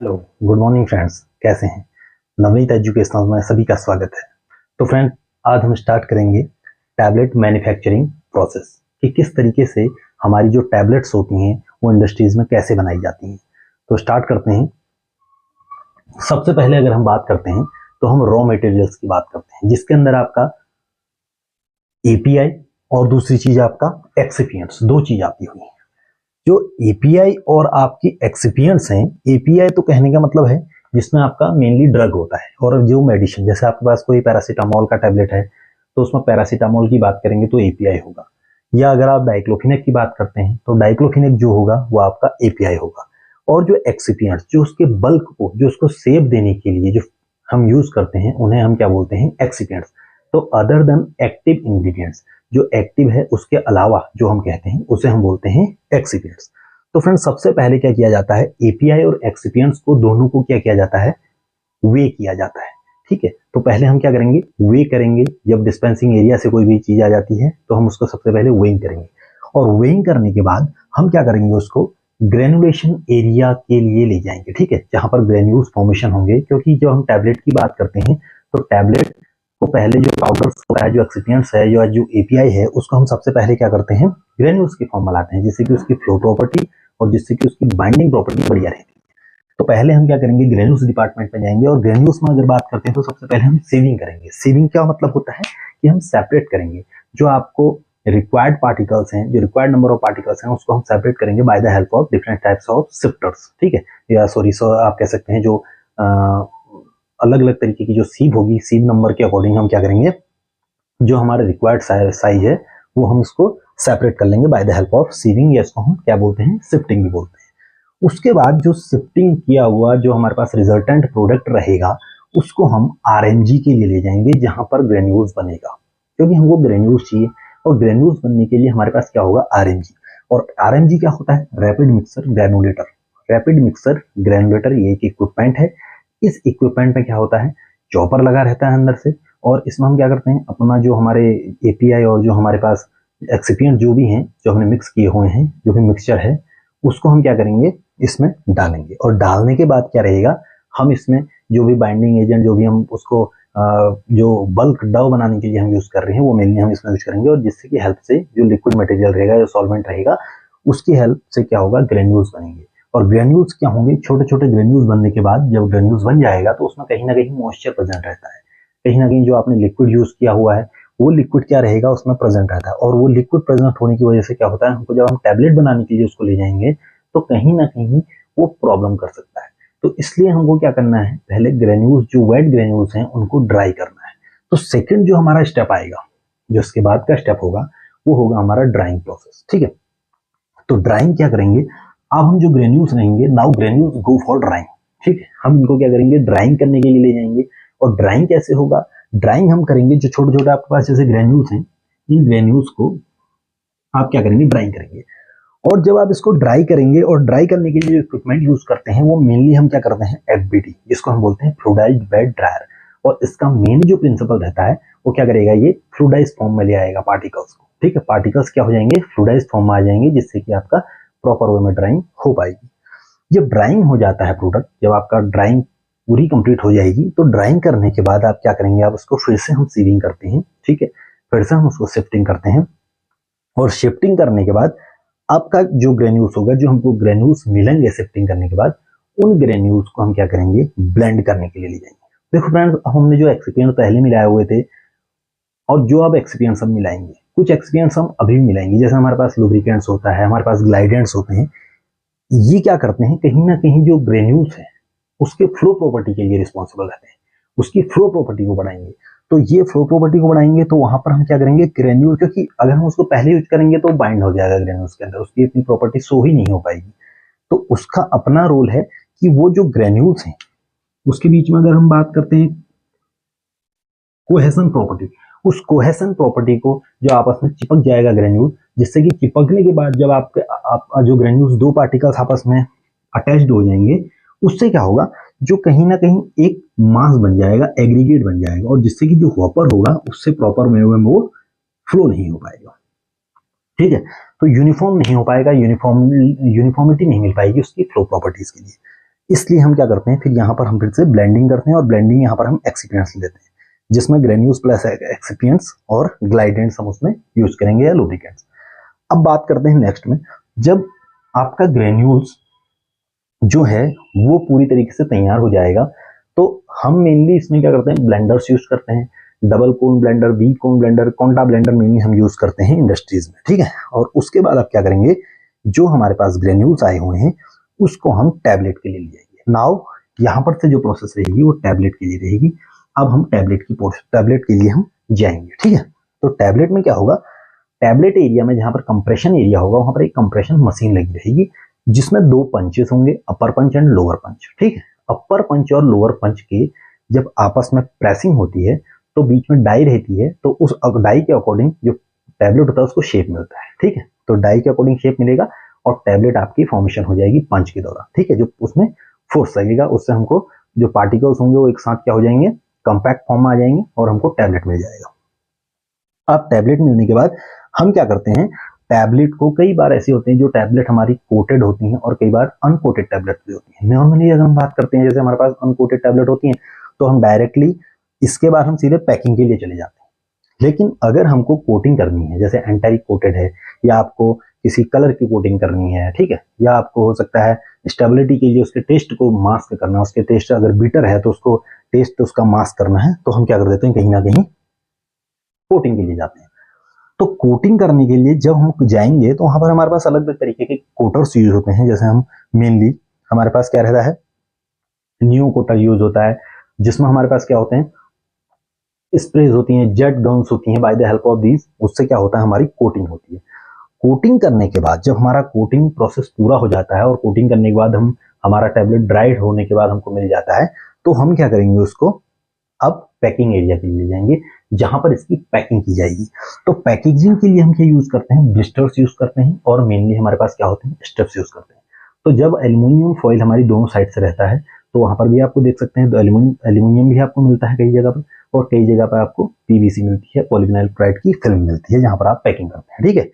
Hello, good morning friends. कैसे हैं? Navneet educational में सभी का स्वागत है। तो फ्रेंड, आज हम स्टार्ट करेंगे टैबलेट मैन्युफैक्चरिंग प्रोसेस कि किस तरीके से हमारी जो टैबलेट्स होती हैं वो इंडस्ट्रीज में कैसे बनाई जाती हैं। तो स्टार्ट करते हैं। सबसे पहले अगर हम बात करते हैं तो हम रॉ मटेरियल्स की बात करते हैं, जिसके अंदर आपका एपीआई और दूसरी चीज आपका एक्सिपिएंट्स, दो चीज आती हुई है। जो एपीआई और आपकी एक्सिपिएंट्स हैं, एपीआई तो कहने का मतलब है जिसमें आपका मेनली ड्रग होता है, और जो मेडिसिन, जैसे आपके पास कोई पैरासीटामोल का टैबलेट है तो उसमें पैरासीटामोल की बात करेंगे तो एपीआई होगा, या अगर आप डाइक्लोफिनेक की बात करते हैं तो डाइक्लोफिनेक जो होगा वो आपका एपीआई होगा। और जो एक्सिपिएंट्स, जो उसके बल्क को, जो उसको सेप देने के लिए जो हम यूज करते हैं, उन्हें हम क्या बोलते हैं? एक्सिपिएंट्स। तो अदर देन एक्टिव इंग्रेडिएंट्स, जो एक्टिव है उसके अलावा जो हम कहते हैं उसे हम बोलते हैं एक्सिपिएंट्स। तो फ्रेंड्स, सबसे पहले क्या किया जाता है? एपीआई और एक्सिपिएंट्स को दोनों को क्या किया जाता है? वे किया जाता है। ठीक है, तो पहले हम क्या करेंगे? वे करेंगे। जब डिस्पेंसिंग एरिया से कोई भी चीज आ जाती है तो हम उसको सबसे पहले वेइंग करेंगे, और वेइंग करने के बाद हम क्या करेंगे? उसको ग्रेनुलेशन एरिया के लिए ले जाएंगे। ठीक है, जहां पर ग्रेन्यूल्स फॉर्मेशन होंगे, क्योंकि जब हम टैबलेट की बात करते हैं तो टैबलेट को पहले जो पाउडर्स होता है, जो एक्सिपिएंट्स है, जो एपीआई है, उसको हम सबसे पहले क्या करते हैं? ग्रेन्यूल्स की फॉर्म में लाते हैं, जिससे कि उसकी फ्लो प्रॉपर्टी और जिससे कि उसकी बाइंडिंग प्रॉपर्टी बढ़िया रहेगी। तो पहले हम क्या करेंगे? ग्रेन्यूल्स डिपार्टमेंट में जाएंगे, और ग्रेन्यूल्स में अगर बात करते हैं तो सबसे पहले हम सीविंग करेंगे। सीविंग क्या मतलब होता है? कि हम सेपरेट करेंगे जो आपको रिक्वायर्ड पार्टिकल्स हैं, जो रिक्वायर्ड नंबर ऑफ पार्टिकल्स हैं, उसको हम सेपरेट करेंगे by the help of different types of sifters. ठीक है, या सॉरी आप कह सकते हैं जो अलग अलग तरीके की जो सीव होगी, सीव नंबर के अकॉर्डिंग हम क्या करेंगे? जो हमारे रिक्वायर्ड साइज है वो हम उसको सेपरेट कर लेंगे by the help of sieving, या इसको हम क्या बोलते हैं? शिफ्टिंग भी बोलते हैं। उसके बाद जो शिफ्टिंग किया हुआ जो हमारे पास रिजल्टेंट प्रोडक्ट रहेगा, उसको हम आरएमजी के लिए ले जाएंगे, जहां पर ग्रेन्यूल्स बनेगा, क्योंकि हमको ग्रेन्यूल्स चाहिए। और ग्रेन्यूल्स बनने के लिए हमारे पास क्या होगा? आरएमजी। और आरएमजी क्या होता है? Rapid mixer granulator. Rapid mixer granulator ये एक इक्विपमेंट है। इस इक्विपमेंट में क्या होता है? चॉपर लगा रहता है अंदर से, और इसमें हम क्या करते हैं? अपना जो हमारे एपीआई और जो हमारे पास एक्सिपिएंट जो भी हैं, जो हमने मिक्स किए हुए हैं, जो भी मिक्सचर है, उसको हम क्या करेंगे? इसमें डालेंगे। और डालने के बाद क्या रहेगा? हम इसमें जो भी बाइंडिंग एजेंट, जो भी हम उसको जो बल्क डव बनाने के लिए हम यूज कर रहे हैं, वो मेनली हम इसमें यूज करेंगे, और जिससे की हेल्प से जो लिक्विड मटेरियल रहेगा, जो सॉल्वेंट रहेगा, उसकी हेल्प से क्या होगा? ग्रेन्यूल्स बनेंगे। और ग्रेन्यूल्स क्या होंगे? छोटे छोटे ग्रेन्यूल्स बनने के बाद जब ग्रेन्यूल्स बन जाएगा तो उसमें कहीं ना कहीं मॉइस्चर प्रेजेंट रहता है। कहीं ना कहीं जो आपने लिक्विड यूज किया हुआ है वो लिक्विड क्या रहेगा? उसमें प्रेजेंट रहता है। और वो लिक्विड प्रेजेंट होने की वजह से क्या होता है? हमको जब हम टैबलेट बनाने के लिए उसको ले जाएंगे तो कहीं ना कहीं वो प्रॉब्लम कर सकता है। तो इसलिए हमको क्या करना है? पहले ग्रेन्यूल्स, जो वेट ग्रेन्यूल्स हैं, उनको ड्राई करना है। तो सेकंड जो हमारा स्टेप आएगा, जो इसके बाद का स्टेप होगा, वो होगा हमारा ड्राइंग प्रोसेस। ठीक है, तो ड्राइंग क्या करेंगे? अब हम जो ग्रेन्यूल्स रहेंगे, now granules go for drawing. ठीक है, हम इनको क्या करेंगे? ड्राइंग करने के लिए ले जाएंगे। और ड्राइंग कैसे होगा? ड्राइंग हम करेंगे, जो छोटे छोटे आपके पास जैसे ग्रेन्यूल्स हैं, इन ग्रेन्यूल्स को आप क्या करेंगे? ड्राइंग करेंगे। और जब आप इसको ड्राई करेंगे, और ड्राई करने के लिए जो इक्विपमेंट यूज करते हैं वो मेनली हम क्या करते हैं? एफबीडी, जिसको हम बोलते हैं फ्लूइडाइज्ड बेड ड्रायर। और इसका मेन जो प्रिंसिपल रहता है वो क्या करेगा? ये फ्लूइडाइज्ड फॉर्म में ले आएगा पार्टिकल्स को। ठीक है, पार्टिकल्स क्या हो जाएंगे? फ्लूइडाइज्ड फॉर्म में आ जाएंगे, जिससे कि आपका प्रॉपर वे में ड्राइंग हो पाएगी। जब ड्राइंग हो जाता है प्रोडक्ट, जब आपका ड्राइंग पूरी कंप्लीट हो जाएगी, तो ड्राइंग करने के बाद आप क्या करेंगे? आप उसको फिर से हम सीविंग करते हैं। ठीक है, फिर से हम उसको शिफ्टिंग करते हैं। और शिफ्टिंग करने के बाद आपका जो ग्रेन्यूल्स होगा, जो हमको ग्रेन्यूल्स मिलेंगे शिफ्टिंग करने के बाद, उन ग्रेन्यूल्स को हम क्या करेंगे? ब्लेंड करने के लिए ले जाएंगे। देखो फ्रेंड्स, हमने जो एक्सिपिएंट पहले मिलाए हुए थे और जो अब एक्सिपिएंट्स हम मिलाएंगे, कुछ एक्सिपिएंट्स हम अभी मिलाएंगे, जैसे हमारे पास लुब्रिकेंट्स होता है, हमारे पास ग्लाइडेंट्स होते हैं। ये क्या करते हैं? कहीं ना कहीं जो ग्रेन्यूल्स है उसके फ्लो प्रॉपर्टी के लिए रिस्पॉन्सिबल रहते हैं, उसकी फ्लो प्रॉपर्टी को बढ़ाएंगे। तो ये फ्लो प्रॉपर्टी को बढ़ाएंगे तो वहां पर हम क्या करेंगे? ग्रेन्यूल, क्योंकि अगर हम उसको पहले यूज करेंगे तो बाइंड हो जाएगा ग्रेन्यूल्स के अंदर, उसकी इतनी प्रॉपर्टी शो ही नहीं हो पाएगी। तो उसका अपना रोल है कि वो जो ग्रेन्यूल्स हैं उसके बीच में अगर हम बात करते हैं कोहेसन प्रॉपर्टी, उस कोहेसन प्रॉपर्टी को जो आपस में चिपक जाएगा ग्रेन्यूल, जिससे कि चिपकने के बाद जब आपका जो ग्रेन्यूल्स, दो पार्टिकल्स आपस में अटैच्ड हो जाएंगे, उससे क्या होगा? जो कहीं ना कहीं एक मास बन जाएगा, एग्रीगेट बन जाएगा, और जिससे कि जो वॉपर होगा उससे प्रॉपर वे में वो फ्लो नहीं हो पाएगा। ठीक है, तो यूनिफॉर्म नहीं हो पाएगा, यूनिफॉर्मिटी नहीं मिल पाएगी उसकी फ्लो प्रॉपर्टीज के लिए। इसलिए हम क्या करते हैं, फिर यहाँ पर हम फिर से ब्लेंडिंग करते हैं और ब्लेंडिंग यहाँ पर हम एक्सिपिएंट्स लेते हैं, जिसमें ग्रेन्यूल्स प्लस एक्सिपिएंट्स और ग्लाइडेंट्स हम उसमें यूज करेंगे या लुब्रिकेंट्स। अब बात करते हैं नेक्स्ट में, जब आपका ग्रेन्यूल्स जो है वो पूरी तरीके से तैयार हो जाएगा, तो हम मेनली इसमें क्या करते हैं, ब्लेंडर्स यूज करते हैं, double cone blender, V cone blender, conta blender mainly हम यूज करते हैं इंडस्ट्रीज में, ठीक है। और उसके बाद आप क्या करेंगे, जो हमारे पास ग्रेन्यूल्स आए हुए हैं उसको हम टैबलेट के लिए ले जाएंगे। नाउ यहाँ पर से जो प्रोसेस रहेगी वो टैबलेट के लिए रहेगी। अब हम टैबलेट के लिए हम जाएंगे, ठीक है। तो टैबलेट में क्या होगा, टैबलेट एरिया में जहां पर कंप्रेशन एरिया होगा वहां पर एक कंप्रेशन मशीन लगी रहेगी, जिसमें दो पंचेस होंगे, अपर पंच एंड लोअर पंच, ठीक है। अपर पंच और लोअर पंच के जब आपस में प्रेसिंग होती है तो बीच में डाई रहती है, तो उस डाई के अकॉर्डिंग जो टैबलेट होता है उसको शेप मिलता है, ठीक है। तो डाई के अकॉर्डिंग शेप मिलेगा और टैबलेट आपकी फॉर्मेशन हो जाएगी पंच के दौरान, ठीक है। जो उसमें फोर्स लगेगा उससे हमको जो पार्टिकल्स होंगे वो एक साथ क्या हो जाएंगे, कॉम्पैक्ट फॉर्म में आ जाएंगे और हमको टैबलेट मिल जाएगा। अब टैबलेट मिलने के बाद हम क्या करते हैं, टैबलेट को कई बार ऐसे होते हैं जो टैबलेट हमारी कोटेड होती हैं और कई बार अनकोटेड टैबलेट भी होती हैं। नॉर्मली अगर हम बात करते हैं, जैसे हमारे पास अनकोटेड टैबलेट होती हैं तो हम डायरेक्टली इसके बाद हम सीधे पैकिंग के लिए चले जाते हैं। लेकिन अगर हमको कोटिंग करनी है, जैसे एंटाइक कोटेड है या आपको किसी कलर की कोटिंग करनी है, ठीक है, या आपको हो सकता है स्टेबिलिटी के लिए उसके टेस्ट को मास्क करना है, उसके टेस्ट अगर बीटर है तो उसको टेस्ट उसका मास्क करना है, तो हम क्या कर देते हैं, कहीं ना कहीं कोटिंग के लिए जाते हैं। तो कोटिंग करने के लिए जब हम जाएंगे तो वहां पर हमारे पास अलग अलग तरीके के कोटर्स यूज होते हैं। जैसे हम मेनली हमारे पास क्या रहता है, न्यू कोटर यूज होता है, जिसमें हमारे पास क्या होते हैं, स्प्रेज होती हैं, जेट गन्स होती हैं, bye the help of these उससे क्या होता है, हमारी कोटिंग होती है। कोटिंग करने के बाद जब हमारा कोटिंग प्रोसेस पूरा हो जाता है और कोटिंग करने के बाद हम हमारा टैबलेट ड्राइड होने के बाद हमको मिल जाता है, तो हम क्या करेंगे, उसको अब पैकिंग एरिया के लिए ले जाएंगे जहां पर इसकी पैकिंग की जाएगी। तो पैकेजिंग के लिए हम क्या यूज करते हैं, ब्लिस्टर्स यूज करते हैं और मेनली हमारे पास क्या होते हैं, स्ट्रिप्स यूज करते हैं। तो जब एल्यूमिनियम फॉइल हमारी दोनों साइड से रहता है तो वहां पर भी आपको देख सकते हैं, तो एल्यूमिनियम भी आपको मिलता है कई जगह पर, और कई जगह पर आपको पीवीसी मिलती है, पॉलीविनाइल क्लोराइड की फिल्म मिलती है, जहां पर आप पैकिंग करते हैं, ठीक है।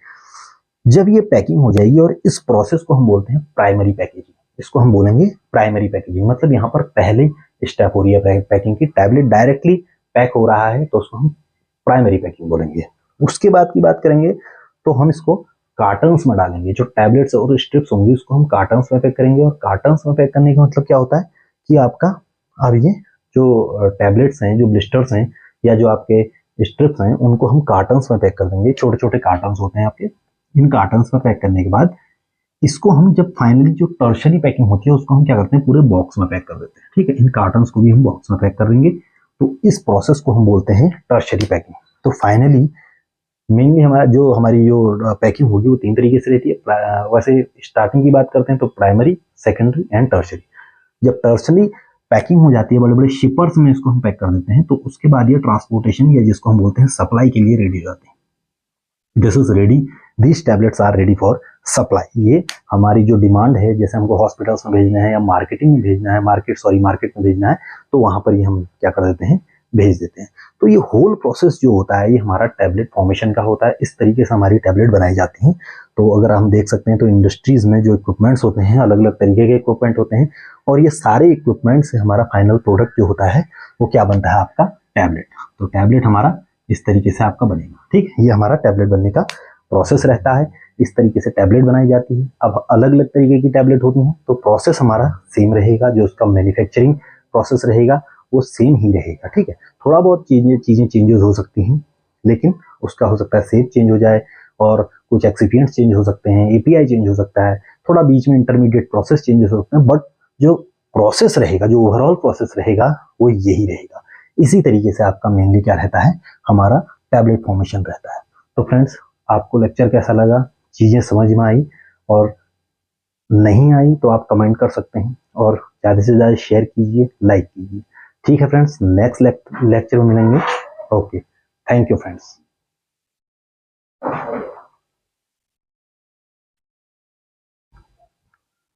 जब ये पैकिंग हो जाएगी और इस प्रोसेस को हम बोलते हैं प्राइमरी पैकेजिंग, इसको हम बोलेंगे प्राइमरी पैकेजिंग, मतलब यहाँ पर पहले स्टेप हो रही है पैकिंग की, टैबलेट डायरेक्टली पैक हो रहा है तो उसको हम प्राइमरी पैकिंग बोलेंगे। उसके बाद की बात करेंगे तो हम इसको कार्टन्स में डालेंगे, जो टैबलेट्स और स्ट्रिप्स होंगी उसको हम कार्टन्स में पैक करेंगे। और कार्टन्स में पैक करने का मतलब क्या होता है कि आपका अब ये जो टैबलेट्स हैं, जो ब्लिस्टर्स हैं या जो आपके स्ट्रिप्स हैं, उनको हम कार्टन्स में पैक कर देंगे। छोटे छोटे कार्टन्स होते हैं आपके, इन कार्टन्स में पैक करने के बाद इसको हम जब फाइनली जो टर्शरी पैकिंग होती है उसको हम क्या करते हैं, पूरे बॉक्स में पैक कर देते हैं, ठीक है। इन कार्टन्स को भी हम बॉक्स में पैक कर देंगे, तो इस प्रोसेस को हम बोलते हैं टर्शरी पैकिंग। तो फाइनली मेनली हमारी जो पैकिंग होगी वो तीन तरीके से रहती है। वैसे स्टार्टिंग की बात करते हैं तो प्राइमरी, सेकेंडरी एंड टर्शरी। जब टर्शरी पैकिंग हो जाती है, बड़े बड़े शिपर्स में इसको हम पैक कर देते हैं, तो उसके बाद ये ट्रांसपोर्टेशन या जिसको हम बोलते हैं सप्लाई के लिए रेडी हो जाते हैं। This is ready, these tablets are ready for supply. ये हमारी जो डिमांड है, जैसे हमको हॉस्पिटल्स में भेजना है या मार्केटिंग में भेजना है, मार्केट में भेजना है, तो वहां पर ये हम क्या कर देते हैं, भेज देते हैं। तो ये होल प्रोसेस जो होता है ये हमारा टैबलेट फॉर्मेशन का होता है। इस तरीके से हमारी टैबलेट बनाई जाती हैं। तो अगर हम देख सकते हैं तो इंडस्ट्रीज में जो इक्विपमेंट्स होते हैं, अलग अलग तरीके के इक्विपमेंट होते हैं, और ये सारे इक्विपमेंट से हमारा फाइनल प्रोडक्ट जो होता है वो क्या बनता है, आपका टैबलेट। तो टैबलेट हमारा इस तरीके से आपका बनेगा, ठीक है। ये हमारा टैबलेट बनने का प्रोसेस रहता है, इस तरीके से टैबलेट बनाई जाती है। अब अलग अलग तरीके की टैबलेट होती हैं तो प्रोसेस हमारा सेम रहेगा, जो उसका मैन्युफैक्चरिंग प्रोसेस रहेगा वो सेम ही रहेगा, ठीक है। थोड़ा बहुत चीजें चेंजेस हो सकती हैं, लेकिन उसका हो सकता है शेप चेंज हो जाए और कुछ एक्सिपिएंट्स चेंज हो सकते हैं, एपीआई चेंज हो सकता है, थोड़ा बीच में इंटरमीडिएट प्रोसेस चेंजेस हो सकते हैं, बट जो प्रोसेस रहेगा, जो ओवरऑल प्रोसेस रहेगा वो यही रहेगा। इसी तरीके से आपका मेनली क्या रहता है, हमारा टैबलेट फॉर्मेशन रहता है। तो फ्रेंड्स, आपको लेक्चर कैसा लगा, चीजें समझ में आई, और नहीं आई तो आप कमेंट कर सकते हैं, और ज़्यादा से ज़्यादा शेयर कीजिए, लाइक कीजिए। ठीक है फ्रेंड्स, नेक्स्ट लेक्चर में मिलेंगे। Okay, thank you friends.